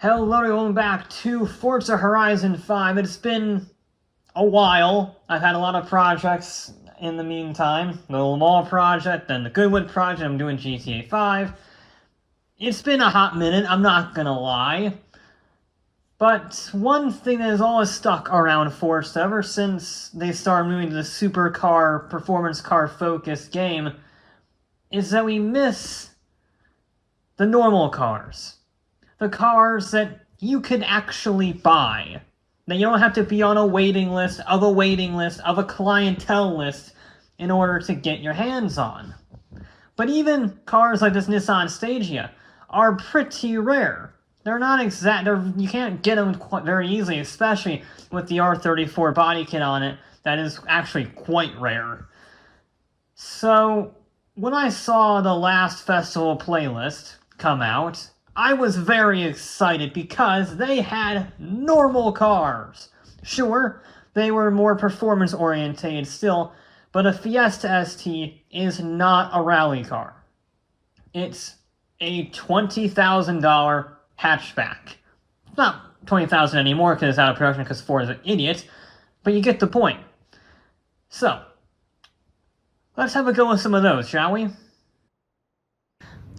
Hello and welcome back to Forza Horizon 5. It's been a while. I've had a lot of projects in the meantime. The Le Mans project, then the Goodwood project, I'm doing GTA 5. It's been a hot minute, I'm not gonna lie. But one thing that has always stuck around Forza ever since they started moving to the supercar, performance car focused game is that we miss the normal cars. The cars that you could actually buy. That you don't have to be on a waiting list of a clientele list in order to get your hands on. But even cars like this Nissan Stagea are pretty rare. They're not you can't get them quite very easily, especially with the R34 body kit on it. That is actually quite rare. So, when I saw the last festival playlist come out, I was very excited because they had normal cars. Sure, they were more performance-oriented still, but a Fiesta ST is not a rally car. It's a $20,000 hatchback. It's not $20,000 anymore because it's out of production because Ford's an idiot, but you get the point. So, let's have a go with some of those, shall we?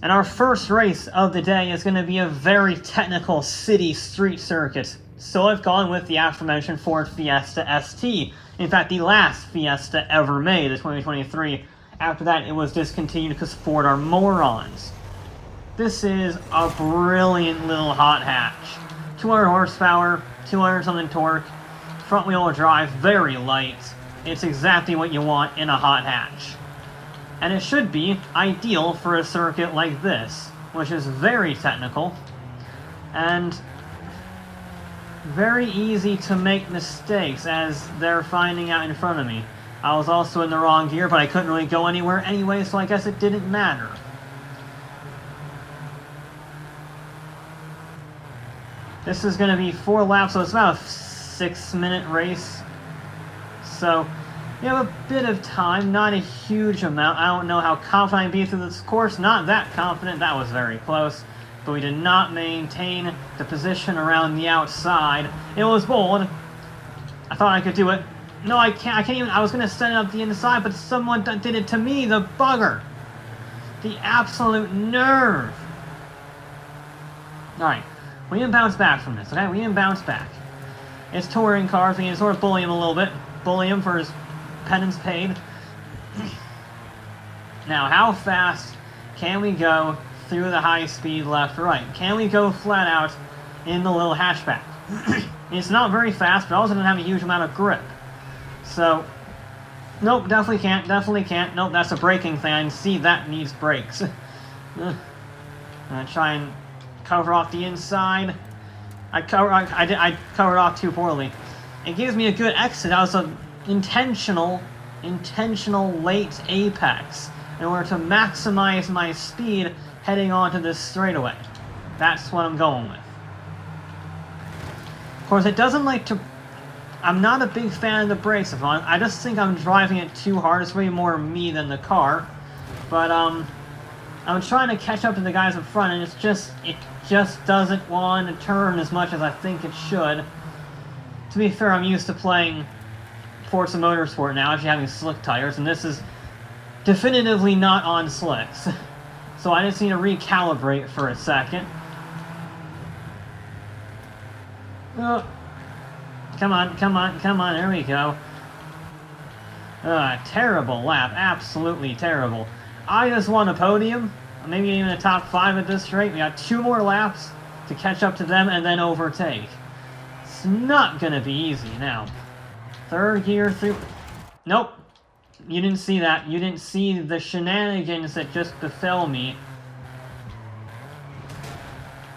And our first race of the day is going to be a very technical city street circuit. So I've gone with the aforementioned Ford Fiesta ST. In fact, the last Fiesta ever made, the 2023. After that, it was discontinued because Ford are morons. This is a brilliant little hot hatch. 200 horsepower, 200 something torque, front wheel drive, very light. It's exactly what you want in a hot hatch. And it should be ideal for a circuit like this, which is very technical and very easy to make mistakes, as they're finding out in front of me. I was also in the wrong gear, but I couldn't really go anywhere anyway, so I guess it didn't matter. This is going to be 4 laps, so it's about a 6-minute race. So we have a bit of time, not a huge amount. I don't know how confident I'd be through this course. Not that confident. That was very close. But we did not maintain the position around the outside. It was bold. I thought I could do it. No, I can't even. I was going to send it up the inside, but someone did it to me, the bugger. The absolute nerve. Alright. We can bounce back from this, okay? We can bounce back. It's touring cars. We can sort of bully him a little bit. Bully him for his penance paid. Now, how fast can we go through the high-speed left-right? Can we go flat out in the little hatchback? It's not very fast, but also doesn't have a huge amount of grip. So, nope, definitely can't. Nope, that's a braking thing. I can see that needs brakes. I'm gonna try and cover off the inside. I covered off too poorly. It gives me a good exit. That was an intentional late apex in order to maximize my speed heading onto this straightaway. That's what I'm going with. Of course, it doesn't like to... I'm not a big fan of the brakes. I just think I'm driving it too hard. It's way more me than the car. But, I'm trying to catch up to the guys in front, and it just doesn't want to turn as much as I think it should. To be fair, I'm used to playing Forza Motorsport now, actually having slick tires, and this is definitively not on slicks. So I just need to recalibrate for a second. Oh, come on, there we go. Terrible lap, absolutely terrible. I just won a podium, maybe even a top 5 at this rate. We got 2 more laps to catch up to them and then overtake. It's not gonna be easy now. 3rd gear through... Nope. You didn't see that. You didn't see the shenanigans that just befell me.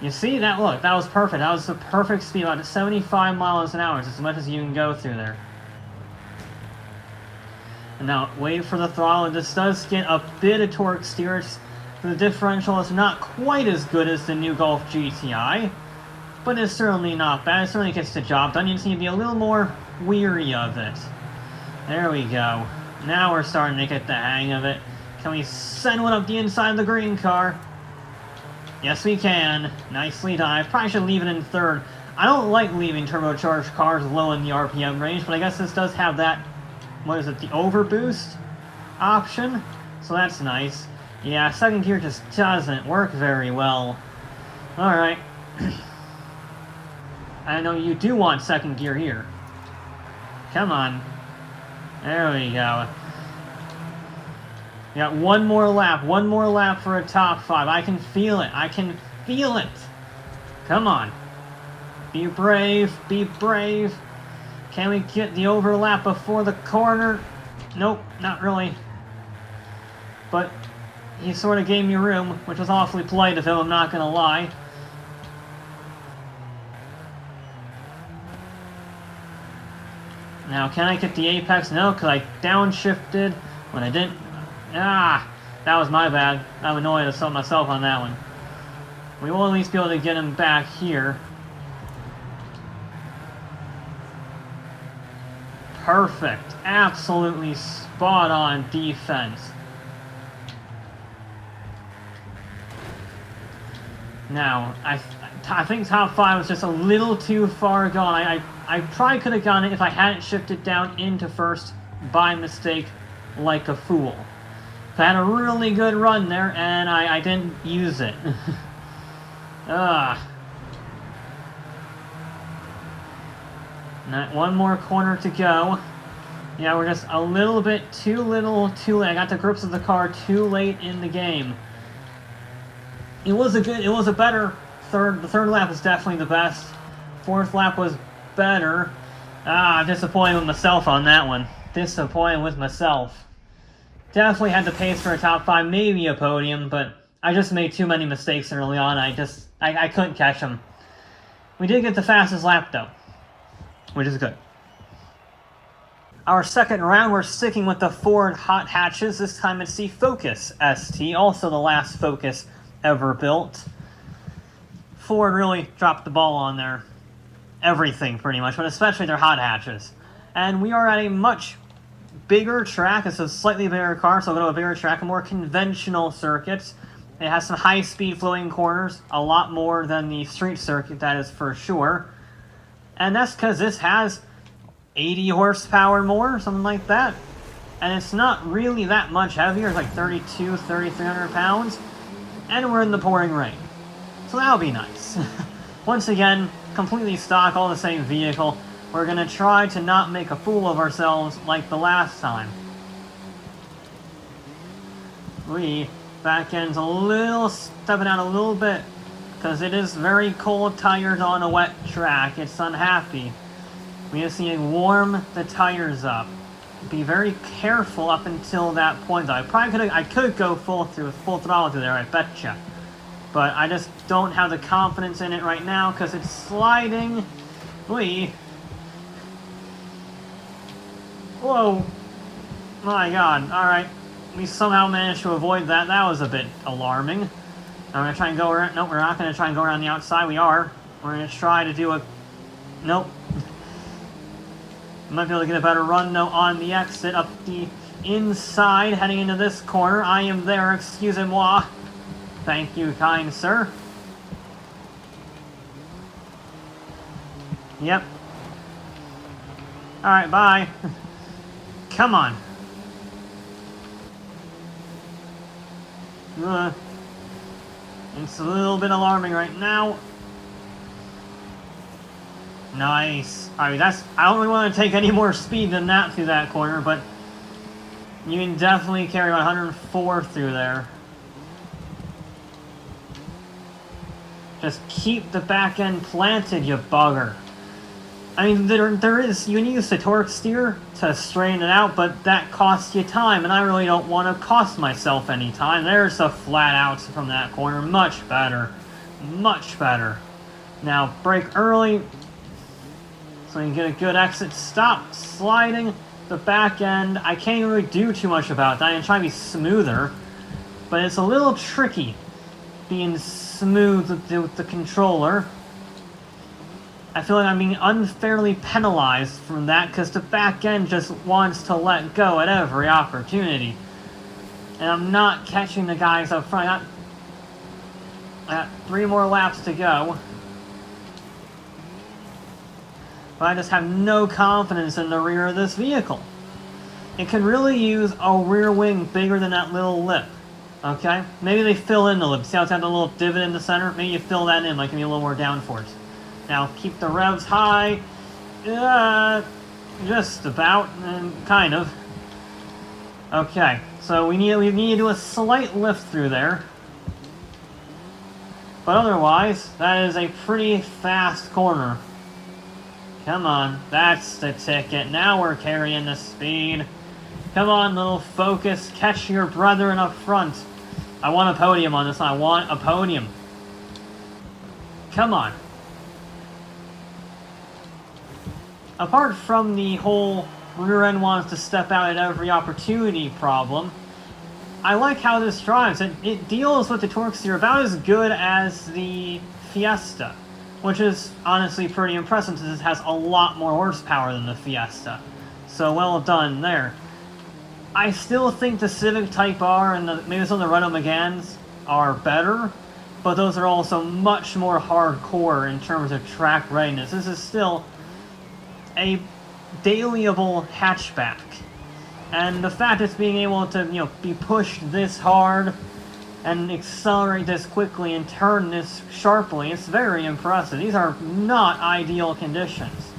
You see that? Look, that was perfect. That was the perfect speed. About 75 miles an hour is as much as you can go through there. And now, wait for the throttle. This does get a bit of torque steer. The differential is not quite as good as the new Golf GTI, but it's certainly not bad. It certainly gets the job done. You just need to be a little more weary of it. There we go. Now we're starting to get the hang of it. Can we send one up the inside of the green car? Yes, we can. Nicely done. I probably should leave it in third. I don't like leaving turbocharged cars low in the RPM range, but I guess this does have that, what is it, the overboost option? So that's nice. Yeah, second gear just doesn't work very well. Alright. I know you do want second gear here. Come on. There we go. We got one more lap for a top 5. I can feel it. I can feel it. Come on. Be brave. Be brave. Can we get the overlap before the corner? Nope, not really. But he sort of gave me room, which was awfully polite of him, I'm not going to lie. Now, can I get the apex? No, because I downshifted when I didn't. Ah, that was my bad. I'm annoyed at myself on that one. We will at least be able to get him back here. Perfect. Absolutely spot on defense. Now, I think top 5 was just a little too far gone. I probably could have gone it if I hadn't shifted down into first by mistake like a fool. I had a really good run there, and I didn't use it. One more corner to go. Yeah, we're just a little bit too too late. I got to grips with the car too late in the game. It was a better third. The third lap was definitely the best. Fourth lap was better. I'm disappointed with myself on that one. Disappointed with myself. Definitely had the pace for a top 5, maybe a podium, but I just made too many mistakes early on. I couldn't catch them. We did get the fastest lap though, which is good. Our second round, we're sticking with the Ford hot hatches. This time it's the Focus ST, also the last Focus ever built. Ford really dropped the ball on their everything pretty much, but especially their hot hatches. And we are at a much bigger track. It's a slightly bigger car, so we'll go to a bigger track, a more conventional circuit. It has some high-speed flowing corners, a lot more than the street circuit, that is for sure. And that's because this has 80 horsepower more, something like that. And it's not really that much heavier. It's like 3,300 pounds. And we're in the pouring rain. So that'll be nice. Once again, completely stock, all the same vehicle. We're going to try to not make a fool of ourselves like the last time. Back end's a little, stepping out a little bit, because it is very cold tires on a wet track. It's unhappy. We just need to warm the tires up. Be very careful up until that point. Though. I could go full throttle through there, I betcha. But I just don't have the confidence in it right now, because it's sliding. Whoa. My god, alright. We somehow managed to avoid that. That was a bit alarming. I'm going to try and go around. Nope, we're not going to try and go around the outside. We are. We're going to try to do a... Nope. Might be able to get a better run, though, on the exit up the inside, heading into this corner. I am there, excusez-moi. Thank you, kind sir. Yep. Alright, bye. Come on. It's a little bit alarming right now. Nice. Alright, I don't really want to take any more speed than that through that corner, but you can definitely carry 104 through there. Just keep the back end planted, you bugger. I mean, there is, you can use the torque steer to straighten it out, but that costs you time, and I really don't want to cost myself any time. There's the flat outs from that corner. Much better. Much better. Now, brake early, so you can get a good exit. Stop sliding the back end. I can't really do too much about that. I'm trying to be smoother, but it's a little tricky being smooth with the controller. I feel like I'm being unfairly penalized from that because the back end just wants to let go at every opportunity. And I'm not catching the guys up front. 3 more laps to go. But I just have no confidence in the rear of this vehicle. It could really use a rear wing bigger than that little lip. Okay? Maybe they fill in the lip. See how it's got the little divot in the center? Maybe you fill that in, like give me a little more downforce. Now, keep the revs high. Just about, and kind of. Okay, so we need to do a slight lift through there. But otherwise, that is a pretty fast corner. Come on, that's the ticket. Now we're carrying the speed. Come on, little Focus, catch your brethren up front. I want a podium on this one. I want a podium. Come on. Apart from the whole rear end wants to step out at every opportunity problem, I like how this drives. It deals with the torque steer about as good as the Fiesta, which is honestly pretty impressive since it has a lot more horsepower than the Fiesta. So well done there. I still think the Civic Type R and maybe some of the Renault Meganes are better, but those are also much more hardcore in terms of track readiness. This is still a dailyable hatchback. And the fact it's being able to, be pushed this hard and accelerate this quickly and turn this sharply, it's very impressive. These are not ideal conditions.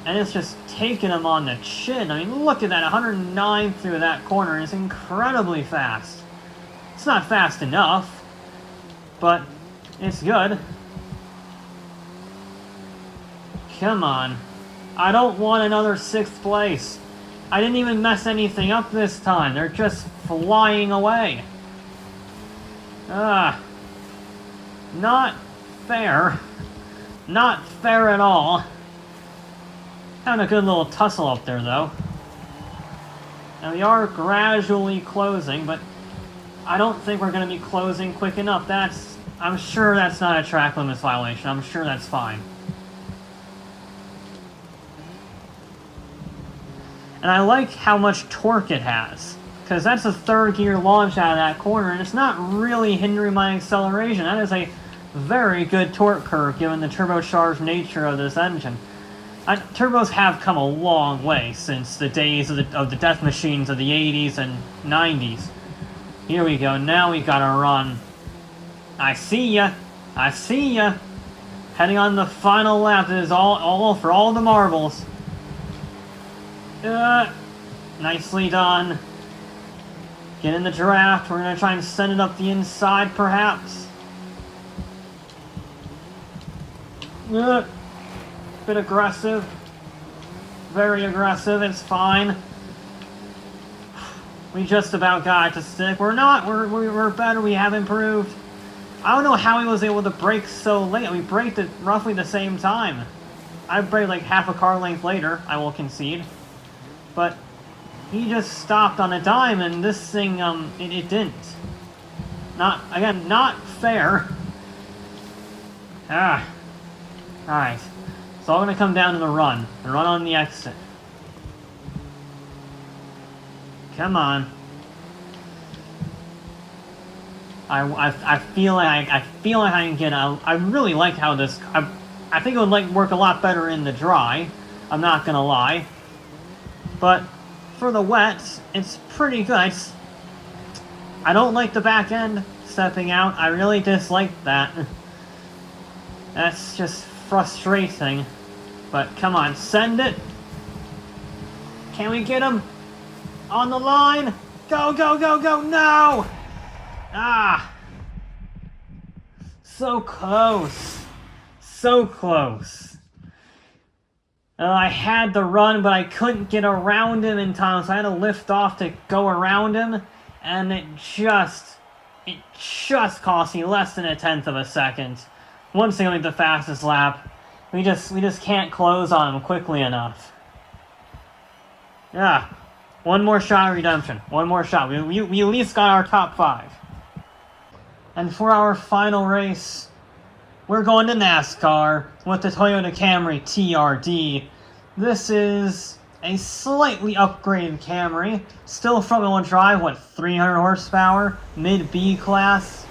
And it's just taking them on the chin. I mean, look at that, 109 through that corner. It's incredibly fast. It's not fast enough, but it's good. Come on. I don't want another 6th place. I didn't even mess anything up this time. They're just flying away. Not fair. Not fair at all. Having a good little tussle up there, though. And we are gradually closing, but I don't think we're going to be closing quick enough. I'm sure that's not a track limits violation. I'm sure that's fine. And I like how much torque it has, because that's a 3rd gear launch out of that corner, and it's not really hindering my acceleration. That is a very good torque curve given the turbocharged nature of this engine. Turbos have come a long way since the days of the death machines of the 80s and 90s. Here we go, now we gotta run. I see ya! I see ya! Heading on the final lap, this is all for all the marbles. Nicely done. Get in the draft. We're going to try and send it up the inside, perhaps. Bit aggressive. Very aggressive. It's fine. We just about got it to stick. We're not. We're better. We have improved. I don't know how he was able to brake so late. We braked at roughly the same time. I braked like half a car length later, I will concede. But he just stopped on a dime, and this thing, it didn't. Not fair. Alright. It's all gonna come down to the run. The run on the exit. Come on. I feel like I can get out. I really like how this. I think it would work a lot better in the dry. I'm not gonna lie. But for the wet, it's pretty good. I don't like the back end stepping out. I really dislike that. That's just frustrating. But come on, send it. Can we get him on the line? Go, go, go, go. No! So close. So close. I had the run, but I couldn't get around him in time, so I had to lift off to go around him, and it just cost me less than 1/10 of a second. Once again, the fastest lap. We just can't close on him quickly enough. Yeah, one more shot of redemption. One more shot. We at least got our top 5. And for our final race, we're going to NASCAR with the Toyota Camry TRD. This is a slightly upgraded Camry, still front-wheel drive, 300 horsepower, mid-B class.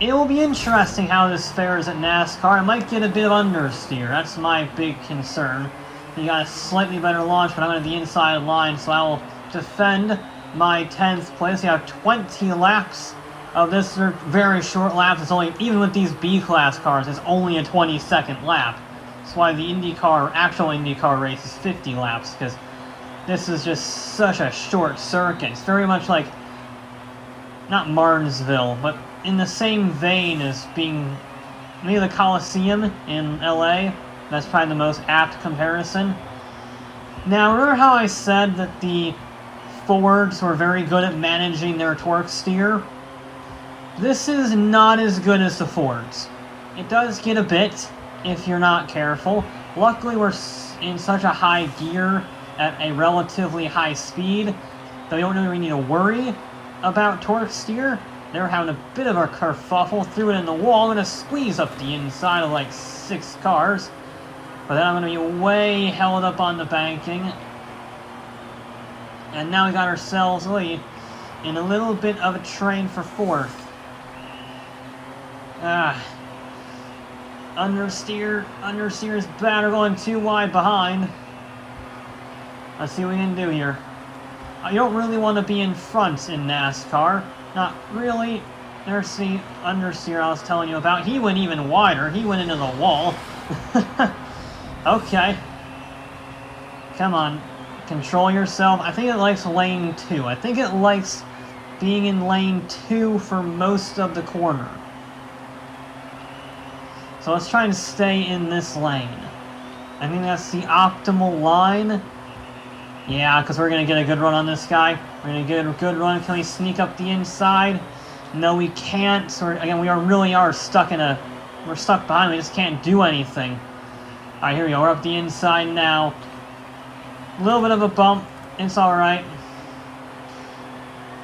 It will be interesting how this fares at NASCAR. I might get a bit of understeer. That's my big concern. You got a slightly better launch, but I'm on the inside line, so I will defend my 10th place. You have 20 laps of this. Are very short laps. It's only, even with these B-class cars, it's only a 20-second lap. That's why the actual IndyCar race is 50 laps, because this is just such a short circuit. It's very much like, not Martinsville, but in the same vein as being maybe the Coliseum in LA. That's probably the most apt comparison. Now, remember how I said that the Fords were very good at managing their torque steer? This is not as good as the Fords. It does get a bit if you're not careful. Luckily, we're in such a high gear at a relatively high speed that we don't really need to worry about torque steer. They were having a bit of a kerfuffle, threw it in the wall. I'm going to squeeze up the inside of like 6 cars. But then I'm going to be way held up on the banking. And now we got ourselves in a little bit of a train for 4th. Understeer is bad. We're going too wide behind. Let's see what we can do here. You don't really want to be in front in NASCAR. Not really. There's the understeer I was telling you about. He went even wider. He went into the wall. Okay. Come on. Control yourself. I think it likes lane 2. I think it likes being in lane 2 for most of the corner. So let's try and stay in this lane. I think that's the optimal line. Yeah, because we're going to get a good run on this guy. We're going to get a good run. Can we sneak up the inside? No, we can't. So again, we really are stuck in we're stuck behind. We just can't do anything. Alright, here we go. We're up the inside now. A little bit of a bump. It's alright.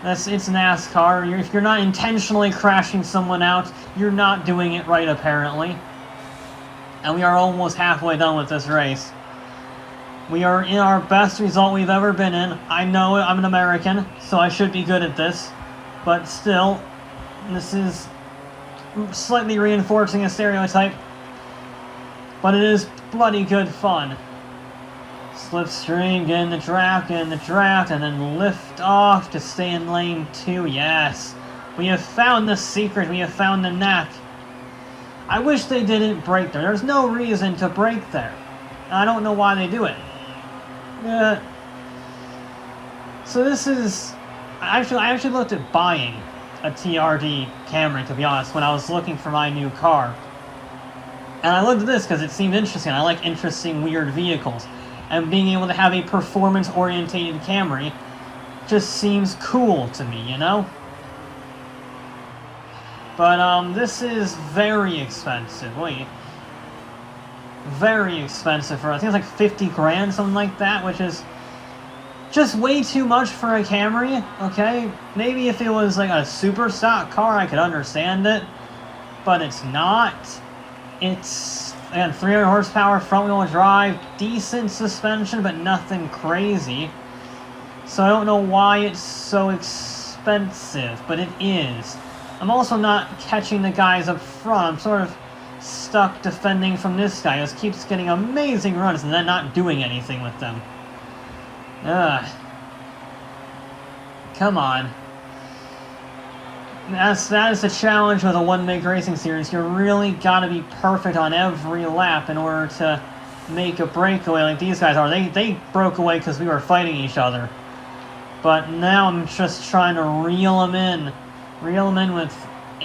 It's NASCAR. If you're not intentionally crashing someone out, you're not doing it right, apparently. And we are almost halfway done with this race. We are in our best result we've ever been in. I know I'm an American, so I should be good at this. But still, this is slightly reinforcing a stereotype. But it is bloody good fun. Slipstream, get in the draft, and then lift off to stay in lane 2. Yes. We have found the secret. We have found the knack. I wish they didn't brake there. There's no reason to brake there. I don't know why they do it. So this is... I actually looked at buying a TRD Camry, to be honest, when I was looking for my new car. And I looked at this because it seemed interesting. I like interesting, weird vehicles. And being able to have a performance-orientated Camry just seems cool to me, you know? But, this is very expensive. Wait. Very expensive for, I think it's like 50 grand, something like that, which is just way too much for a Camry, okay? Maybe if it was like a super stock car, I could understand it. But it's not. It's, again, 300 horsepower, front-wheel drive, decent suspension, but nothing crazy. So I don't know why it's so expensive, but it is. I'm also not catching the guys up front. I'm sort of stuck defending from this guy who just keeps getting amazing runs and then not doing anything with them. Ugh. Come on. That is the challenge with a one-make racing series. You really gotta be perfect on every lap in order to make a breakaway like these guys are. They broke away because we were fighting each other. But now I'm just trying to reel them in. Reel them in with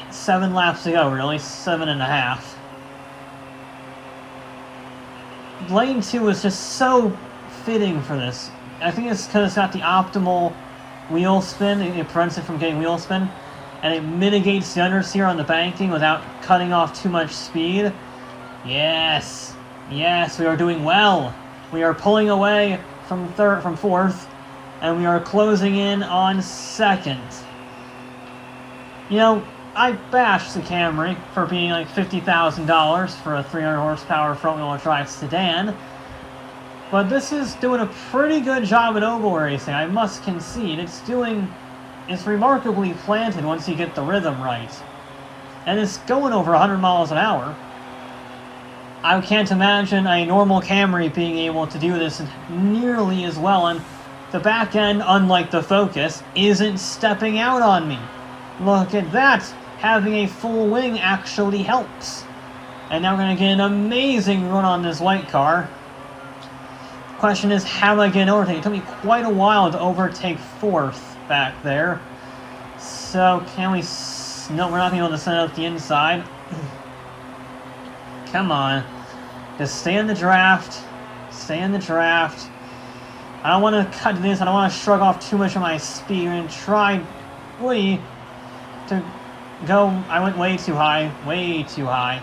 7 laps to go, really. 7.5. Lane 2 is just so fitting for this. I think it's because it's got the optimal wheel spin. It prevents it from getting wheel spin. And it mitigates the understeer on the banking without cutting off too much speed. Yes. Yes, we are doing well. We are pulling away from 4th. And we are closing in on 2nd. You know, I bashed the Camry for being like $50,000 for a 300 horsepower front-wheel drive sedan. But this is doing a pretty good job at oval racing, I must concede. It's remarkably planted once you get the rhythm right. and it's going over 100 miles an hour. I can't imagine a normal Camry being able to do this nearly as well, and the back end, unlike the Focus, isn't stepping out on me. Look at that! Having a full wing actually helps. And now we're going to get an amazing run on this white car. Question is, how do I get an overtake? It took me quite a while to overtake fourth back there. So, can we... No, we're not being able to send out the inside. Come on. Just stay in the draft. Stay in the draft. I don't want to cut this. I don't want to shrug off too much of my speed and try really to go... I went way too high. Way too high.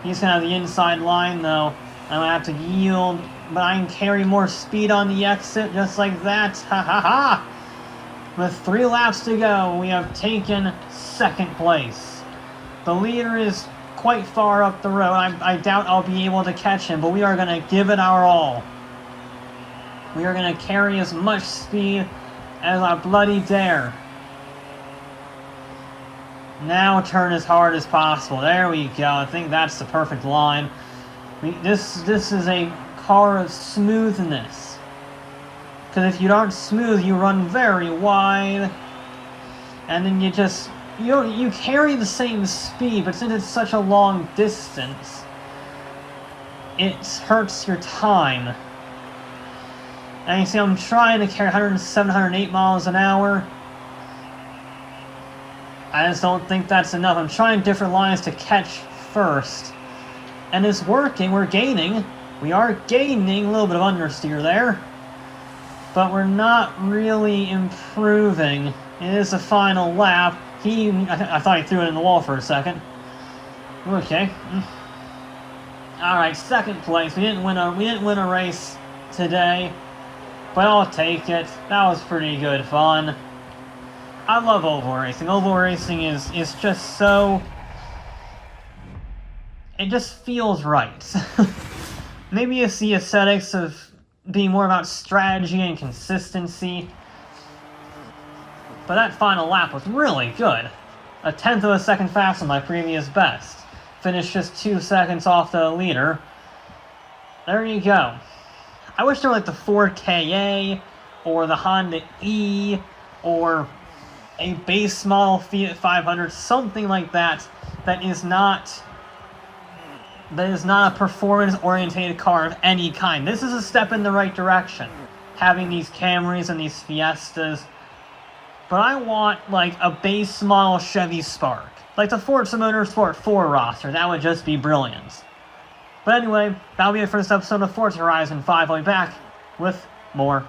He's going to have the inside line, though. I'm going to have to yield, but I can carry more speed on the exit, just like that. Ha ha ha! With 3 laps to go, we have taken second place. The leader is quite far up the road. I doubt I'll be able to catch him, but we are going to give it our all. We are going to carry as much speed as I bloody dare. Now turn as hard as possible. There we go. I think that's the perfect line. This is a car of smoothness. Because if you aren't smooth, you run very wide. And then you carry the same speed, but since it's such a long distance, it hurts your time. And you see, I'm trying to carry 107, 108 miles an hour. I just don't think that's enough. I'm trying different lines to catch first. And it's working. We're gaining. We are gaining a little bit of understeer there. But we're not really improving. It is the final lap. I thought he threw it in the wall for a second. Okay. Alright, second place. We didn't win a race today. But I'll take it. That was pretty good fun. I love oval racing. Oval racing is just so... It just feels right. Maybe it's the aesthetics of being more about strategy and consistency. But that final lap was really good. 1/10 of a second faster than my previous best. Finished just 2 seconds off the leader. There you go. I wish there were like the Ford KA, or the Honda E, or a base model Fiat 500, something like that, that is not a performance-oriented car of any kind. This is a step in the right direction, having these Camrys and these Fiestas. But I want, like, a base model Chevy Spark. Like the Forza Motorsport 4 roster. That would just be brilliant. But anyway, that'll be it for this episode of Forza Horizon 5. I'll be back with more